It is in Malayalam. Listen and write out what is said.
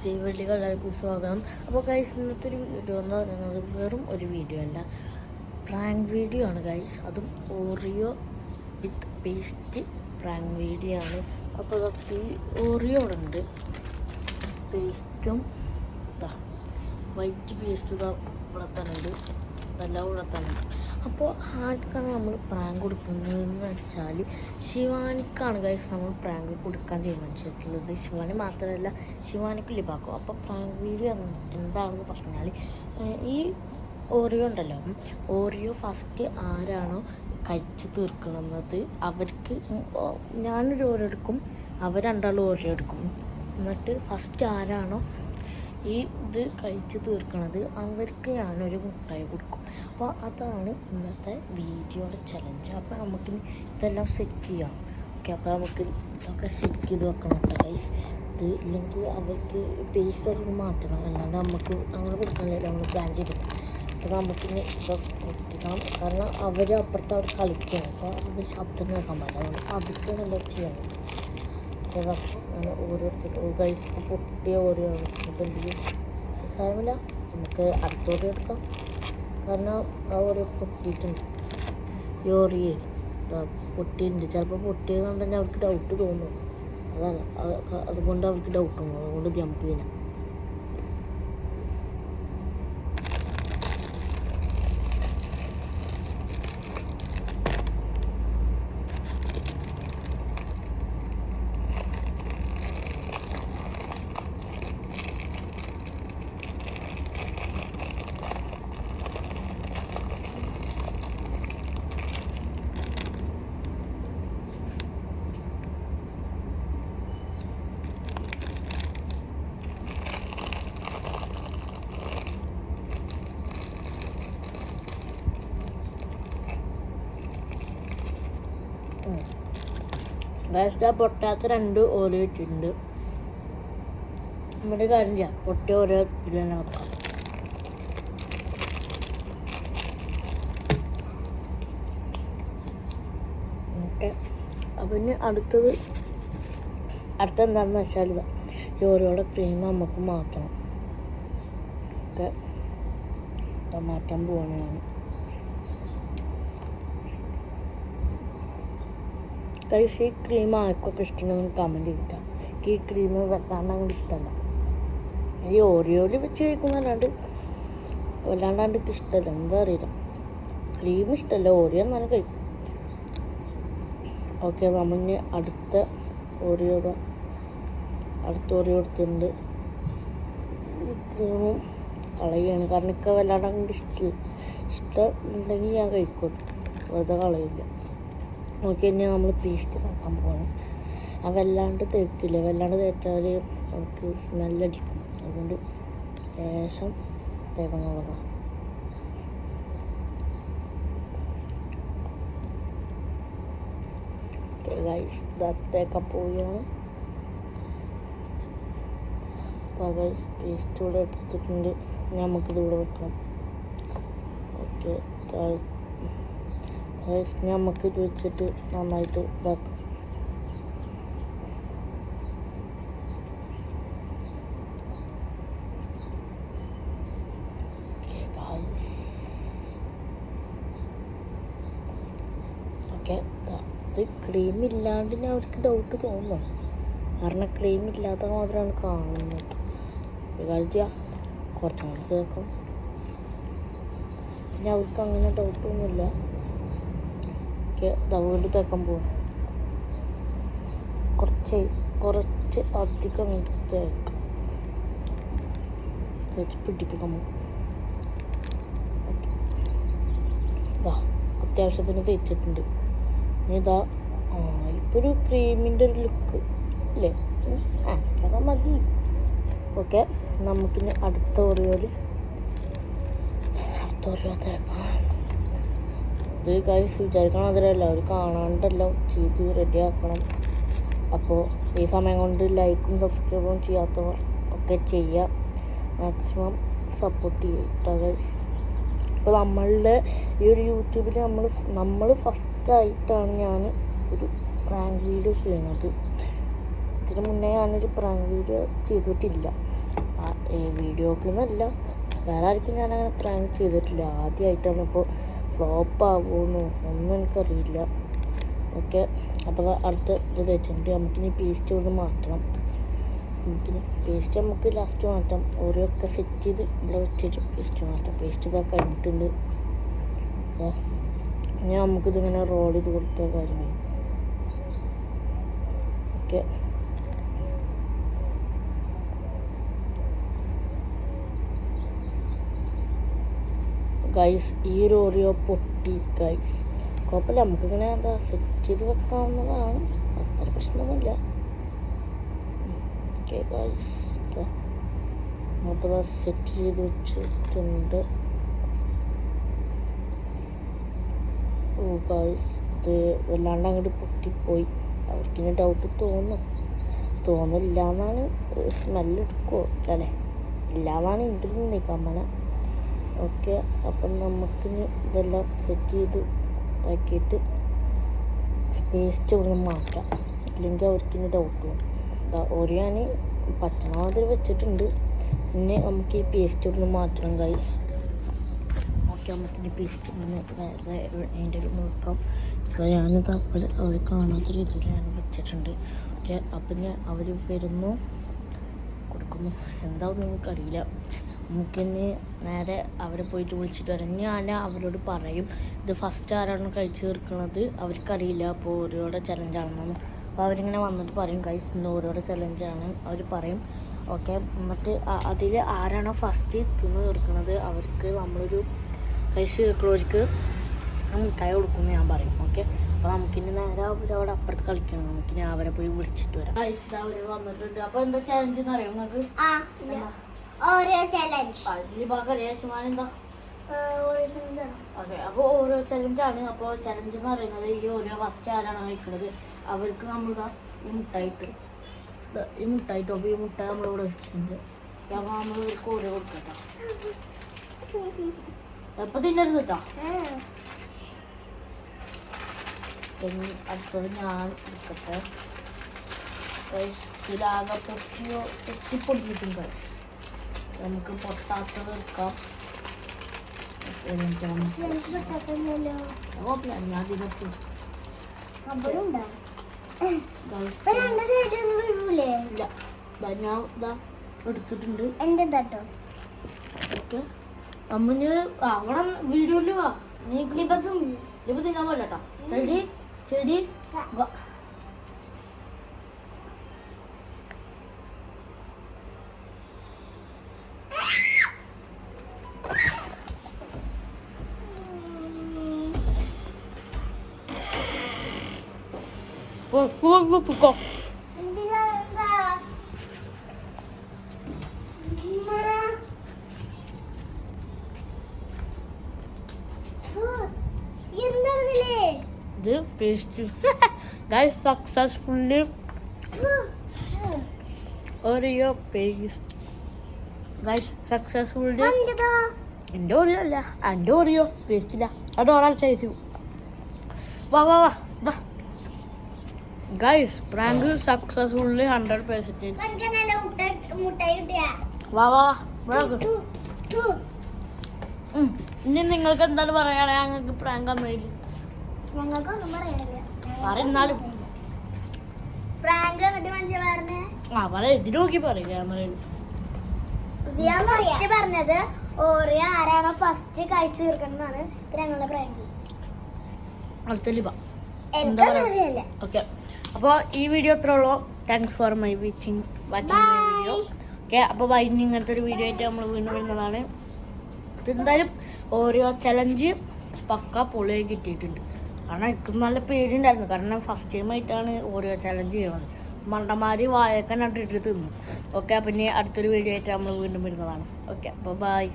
ജൈവള്ളികൾ എല്ലാവർക്കും സ്വാഗതം. അപ്പോൾ ഗൈസ്, ഇന്നത്തെ ഒരു വീഡിയോ എന്ന് പറയുന്നത് വെറും ഒരു വീഡിയോ അല്ല, പ്രാങ്ക് വീഡിയോ ആണ് ഗൈസ്. അതും ഓറിയോ വിത്ത് പേസ്റ്റ് പ്രാങ്ക് വീഡിയോ ആണ്. അപ്പോൾ ഈ ഓറിയോ ഉണ്ട്, പേസ്റ്റും വൈറ്റ് പേസ്റ്റും ഇവിടെ തന്നെ ഉണ്ട്, ഇതെല്ലാം ഇവിടെ തന്നെ ഉണ്ട്. അപ്പോൾ ആർക്കാണ് നമ്മൾ പ്രാങ്ക് കൊടുക്കുന്നതെന്ന് വെച്ചാൽ ശിവാനിക്കാണ് ഗൈസ് നമ്മൾ പ്രാങ്ക് കൊടുക്കാൻ തീരുമാനിച്ചിട്ടുള്ളത്. ശിവാനി മാത്രമല്ല, ശിവാനിക്ക് ലിബാക്കും. അപ്പോൾ പ്രാങ്ക് വീഡിയോ എന്താണെന്ന് പറഞ്ഞാൽ, ഈ ഓറിയോ ഉണ്ടല്ലോ, ഓറിയോ ഫസ്റ്റ് ആരാണോ കഴിച്ച് തീർക്കുന്നത് അവർക്ക് ഞാനൊരു ഓറിയോ എടുക്കും, അവർ രണ്ടാളും ഓറിയോ എടുക്കും. എന്നിട്ട് ഫസ്റ്റ് ആരാണോ ഈ ഇത് കഴിച്ച് തീർക്കണത് അവർക്ക് ഞാനൊരു മുട്ടായി കൊടുക്കും. അപ്പോൾ അതാണ് ഇന്നത്തെ വീഡിയോയുടെ ചലഞ്ച്. അപ്പോൾ നമുക്ക് ഇതെല്ലാം സെറ്റ് ചെയ്യാം. ഓക്കെ, അപ്പോൾ നമുക്ക് ഇതൊക്കെ സെറ്റ് ചെയ്ത് വെക്കണം കേട്ടോ ഗൈസ്. ഇത് ഇല്ലെങ്കിൽ അവർക്ക് പേസ്റ്റ് ഒക്കെ മാറ്റണം, അല്ലാണ്ട് നമുക്ക് അങ്ങനെ കൊടുക്കാനില്ല. നമ്മൾ പ്ലാൻ ചെയ്തിട്ട് അപ്പോൾ നമുക്കിനി ഇതൊക്കെ കൊടുക്കണം. കാരണം അവർ അപ്പുറത്ത് അവിടെ കളിക്കണം, അപ്പോൾ അവർ ശബ്ദം കേൾക്കാൻ പാടില്ല. അവർക്ക് നല്ല ചെയ്യാൻ പറ്റും. ഓരോരുത്തർ ഗൈസ് പൊട്ടിയ ഓരോ എന്തെങ്കിലും സാരമില്ല, നമുക്ക് അടുത്തോടെ എടുക്കാം. കാരണം ആ ഓരോ പൊട്ടിയിട്ടുണ്ട്, ഈ ഓറിയേ പൊട്ടിയിട്ടുണ്ട്. ചിലപ്പോൾ പൊട്ടിയത് കണ്ടുകഴിഞ്ഞാൽ അവർക്ക് ഡൗട്ട് തോന്നും. അതാണ് അതുകൊണ്ട് അവർക്ക് ഡൗട്ട് തോന്നും. അതുകൊണ്ട് ജമ്പ് ചെയ്യണം. ഗൈസ്, പൊട്ടാത്ത 2 ഓരോ ഇട്ടിട്ടുണ്ട്. നമ്മുടെ കാര്യം ചെയ്യാം, പൊട്ടിയ ഓരോ ഇതിൽ തന്നെ വെക്കാം. ഓക്കെ, അപ്പം ഇനി അടുത്തത് എന്താണെന്ന് വെച്ചാൽ ഈ ഓരോയുടെ ക്രീം നമുക്ക് മാറ്റണം. ഓക്കെ, മാറ്റാൻ പോവാണ് ഞാൻ. ഗൈസ്, ഈ ക്രീം ആർക്കൊക്കെ ഇഷ്ടമുണ്ടെന്ന് കമൻറ്റ് ചെയ്തിട്ടാ. ഈ ക്രീം വല്ലാണ്ട് അങ്ങോട്ട് ഇഷ്ടമല്ല. ഈ ഓറിയോയിൽ വെച്ച് കഴിക്കുന്നല്ലാണ്ട് വല്ലാണ്ട് എനിക്ക് ഇഷ്ടമല്ല. എന്താ അറിയില്ല, ക്രീം ഇഷ്ടമല്ല, ഓറിയോ എന്നാലും കഴിക്കും. ഓക്കെ, നമ്മളിന് അടുത്ത ഓറിയോ എടുത്തിട്ടുണ്ട്. ഈ ക്രീമും കളയുകയാണ്, കാരണം എനിക്ക് വല്ലാണ്ട് അങ്ങോട്ട് ഇഷ്ടം ഉണ്ടെങ്കിൽ ഞാൻ കഴിക്കും, വെറുതെ കളയില്ല. ഓക്കെ, ഇനി നമ്മൾ പേസ്റ്റ് തേക്കാൻ പോകണം. അത് വല്ലാണ്ട് തേക്കില്ല, വല്ലാണ്ട് തേച്ചാൽ നമുക്ക് സ്മെല്ലടിക്കും. അതുകൊണ്ട് ശേഷം തേക്കണുള്ളതാണ്. ഓക്കെ ഗൈസ്, തേക്കാൻ പോവുകയാണ്. ഗൈസ്, പേസ്റ്റ് കൂടെ എടുത്തിട്ടുണ്ട്, നമുക്കിതിവിടെ വെക്കണം. ഓക്കെ, നമുക്കിത് വെച്ചിട്ട് നന്നായിട്ട് ഇതാക്കാം. ഓക്കെ, ഇത് ക്രീം ഇല്ലാണ്ട് ഞാൻ അവർക്ക് ഡൗട്ട് തോന്നും, കാരണം ക്രീം ഇല്ലാത്ത മാത്രമാണ് കാണുന്നത്. കളിച്ചാൽ കുറച്ചും കൂടി തേക്കും, പിന്നെ അവർക്ക് അങ്ങനെ ഡൗട്ടൊന്നുമില്ല. വീണ്ടും തേക്കാൻ പോകും. കുറച്ച് അധികം തേക്കാം, തേച്ച് പിടിപ്പിക്കാൻ പോകും. അത്യാവശ്യത്തിന് തേച്ചിട്ടുണ്ട്. ഇതാ ഇപ്പോൾ ഒരു ക്രീമിൻ്റെ ഒരു ലുക്ക് അല്ലേ, അതൊക്കെ മതി. ഓക്കെ, നമുക്കിനി അടുത്ത ഓറിയോ തേക്കാം. ഇത് ഗൈസ് വിചാരിക്കണം അതിലല്ല, അവർ കാണാണ്ടല്ലോ ചെയ്ത് റെഡിയാക്കണം. അപ്പോൾ ഈ സമയം കൊണ്ട് ലൈക്കും സബ്സ്ക്രൈബും ചെയ്യാത്തവർ ഒക്കെ ചെയ്യുക, മാക്സിമം സപ്പോർട്ട് ചെയ്യുക ഗൈസ്. അപ്പോൾ നമ്മളുടെ ഈ ഒരു യൂട്യൂബിൽ നമ്മൾ ഫസ്റ്റായിട്ടാണ് ഞാൻ ഒരു പ്രാങ്ക് വീഡിയോ ചെയ്യുന്നത്. ഇതിന് മുന്നേ ഞാനൊരു പ്രാങ്ക് വീഡിയോ ചെയ്തിട്ടില്ല. വീഡിയോക്ക് എന്നല്ല, വേറെ ആർക്കും ഞാനങ്ങനെ പ്രാങ്ക് ചെയ്തിട്ടില്ല. ആദ്യമായിട്ടാണ്. ഇപ്പോൾ ഫ്ലോപ്പ് ആകുമെന്നോ ഒന്നും എനിക്കറിയില്ല. ഓക്കെ, അപ്പോൾ അടുത്ത ഇത് വെച്ചിട്ടുണ്ട്. നമുക്കിനി പേസ്റ്റ് ഒന്ന് മാറ്റണം. നമുക്ക് ലാസ്റ്റ് മാറ്റാം. ഓരോക്കെ സെറ്റ് ചെയ്ത് ഇവിടെ വെച്ചിട്ട് പേസ്റ്റ് മാറ്റാം. പേസ്റ്റ് ഇതാ കഴിഞ്ഞിട്ടുണ്ട്. ഇനി നമുക്കിതിങ്ങനെ റോൾ ചെയ്ത് കൊടുത്ത കാര്യങ്ങൾ. ഓക്കെ, ഗൈസ് ഈ ഒരു ഓറിയോ പൊട്ടി ഗൈസ്. കുഴപ്പമില്ല, നമുക്കിങ്ങനെ എന്താ സെറ്റ് ചെയ്ത് വെക്കാവുന്നതാണ്. അത്ര പ്രശ്നമൊന്നുമില്ല. ഓക്കെ ഗൈസ്, അപ്പോൾ സെറ്റ് ചെയ്ത് വെച്ചിട്ടുണ്ട്. ഓ ഗൈസ്, ഇത് വല്ലാണ്ട് അങ്ങോട്ട് പൊട്ടിപ്പോയി. അവർക്കിനി ഡൗട്ട് തോന്നില്ല എന്നാണ്. സ്മെല്ല് എടുക്കുമോ അല്ലേ? ഇല്ല എന്നാണ് എൻ്റെ നിഗമന. ഓക്കെ, അപ്പം നമുക്കിനി ഇതെല്ലാം സെറ്റ് ചെയ്ത് ആക്കിയിട്ട് പേസ്റ്റ് ഒന്ന് മാറ്റാം. ഇല്ലെങ്കിൽ അവർക്കിനി ഡൗട്ട് പോകും. ഒരു ഞാൻ പറ്റണ മാതിരി വെച്ചിട്ടുണ്ട്. പിന്നെ നമുക്ക് ഈ പേസ്റ്റ് ഒന്ന് മാറ്റണം ഗൈസ്. ഓക്കെ, നമുക്കിനി പേസ്റ്റ് ഒന്ന് വേറെ അതിൻ്റെ ഒരു നോക്കാം. അപ്പോൾ ഞാനിത് അവർ കാണാത്ത രീതിയിൽ ഞാൻ വെച്ചിട്ടുണ്ട്. ഓക്കെ, അപ്പം ഞാൻ അവർ വരുന്നു, കൊടുക്കുന്നു. എന്താവും നിങ്ങൾക്കറിയില്ല. നമുക്കിനി നേരെ അവരെ പോയിട്ട് വിളിച്ചിട്ട് വരാം. ഞാൻ അവരോട് പറയും ഇത് ഫസ്റ്റ് ആരാണ് കഴിച്ചു തീർക്കുന്നത് അവർക്കറിയില്ല. അപ്പോൾ ഓരോടെ ചലഞ്ചാണെന്നാണ്. അപ്പോൾ അവരിങ്ങനെ വന്നിട്ട് പറയും ഗൈസ് ഇന്ന് ഓരോടെ ചലഞ്ചാണ് അവർ പറയും. ഓക്കെ, എന്നിട്ട് അതിൽ ആരാണോ ഫസ്റ്റ് തിന്ന് തീർക്കുന്നത് അവർക്ക് നമ്മളൊരു കഴിച്ച് തീർക്കുന്നവർക്ക് മിഠായി കൊടുക്കുമെന്ന് ഞാൻ പറയും. ഓക്കെ, അപ്പോൾ നമുക്കിനി നേരെ അവരവിടെ അപ്പുറത്ത് കളിക്കണം. നമുക്കിനി അവരെ പോയി വിളിച്ചിട്ട് വരാം. ഗൈസ് അവർ വന്നിട്ടുണ്ട്. അപ്പോൾ എന്താ ചലഞ്ച് എന്ന് അറിയാം നിങ്ങൾക്ക്? ഓരോ ചലഞ്ച് എന്താ? അതെ, അപ്പോൾ ഓരോ ചലഞ്ചാണ്. അപ്പോൾ ചലഞ്ച് എന്ന് പറയുന്നത് ഈ ഓരോ ഫസ്റ്റ് ആരാണ് കഴിക്കുന്നത് അവർക്ക് നമ്മൾ ഈ മുട്ടായിട്ട് ഈ മുട്ട നമ്മളിവിടെ വെച്ചിട്ടുണ്ട്. അപ്പോൾ നമ്മൾ ഇവർക്ക് ഓരോ കൊടുക്കട്ടോ. എപ്പോൾ തിന്നരുത് കേട്ടോ. അടുത്തത് ഞാൻ എടുക്കട്ടെ. ഇതിലാകെ പൊട്ടിപ്പൊട്ടിയിട്ടുണ്ട്. നമുക്ക് പൊട്ടാത്തത് എടുക്കാം. ഞാൻ ഇതിനൊക്കെ ഞാൻ ഇതാ എടുത്തിട്ടുണ്ട്. ഓക്കെ, നമ്മളിന് അവിടെ വീഡിയോയിൽ വാ. നീ ഇപ്പം തിന്നാൻ പോലെ കേട്ടോ. Ready steady Go. The paste. Guys, successfully Oreo paste. Guys, successfully എൻ്റെ ഓറിയോ അല്ല, എൻ്റെ ഓറിയോ പേസ്റ്റില്ല. അത് ഒരാൾ ചെയ്തു. വാ വാ വാ വാ ഗൈസ്, പ്രാങ്ക് സക്സസ്ഫുള്ളി 100%. വാ വാ വാ. ഇനി നിങ്ങൾക്ക് എന്താണ് പറയാനാ? ഞങ്ങൾക്ക് പ്രാങ്ക് തന്നില്ല. ഞങ്ങൾക്കൊന്നും പറയാനില്ല. പറയുന്നാലും പ്രാങ്ക് എന്നിട്ട് മനുഷ്യ പറഞ്ഞേ ഇതിന് നോക്കി പറയും ക്യാമറയിൽ. ഫസ്റ്റ് പറഞ്ഞത് ഓറിയോ ആരാണോ ഫസ്റ്റ് കഴിച്ചു തീർക്കുന്നതാണ് ഞങ്ങളുടെ പ്രാങ്ക്. ഓക്കെ, അപ്പോൾ ഈ വീഡിയോ എത്ര ഉള്ളൂ. Thanks for my watching video. Okay, അപ്പോൾ വൈകിട്ട് ഇങ്ങനത്തെ ഒരു വീഡിയോ ആയിട്ട് നമ്മൾ വീണ്ടും വരുന്നതാണ്. എന്തായാലും ഓരോ ചലഞ്ച് പക്ക പൊളിയായി കിട്ടിയിട്ടുണ്ട്. കാരണം എനിക്ക് നല്ല പേടിയുണ്ടായിരുന്നു. കാരണം ഫസ്റ്റ് ടൈം ആയിട്ടാണ് ഓരോ ചലഞ്ച് ചെയ്യണത്. മണ്ടന്മാർ വായക്കൻ ഇട്ടിട്ട് തിന്നു. ഓക്കെ, പിന്നെ അടുത്തൊരു വീഡിയോ ആയിട്ട് നമ്മൾ വീണ്ടും വരുന്നതാണ്. ഓക്കെ, അപ്പോൾ ബൈ.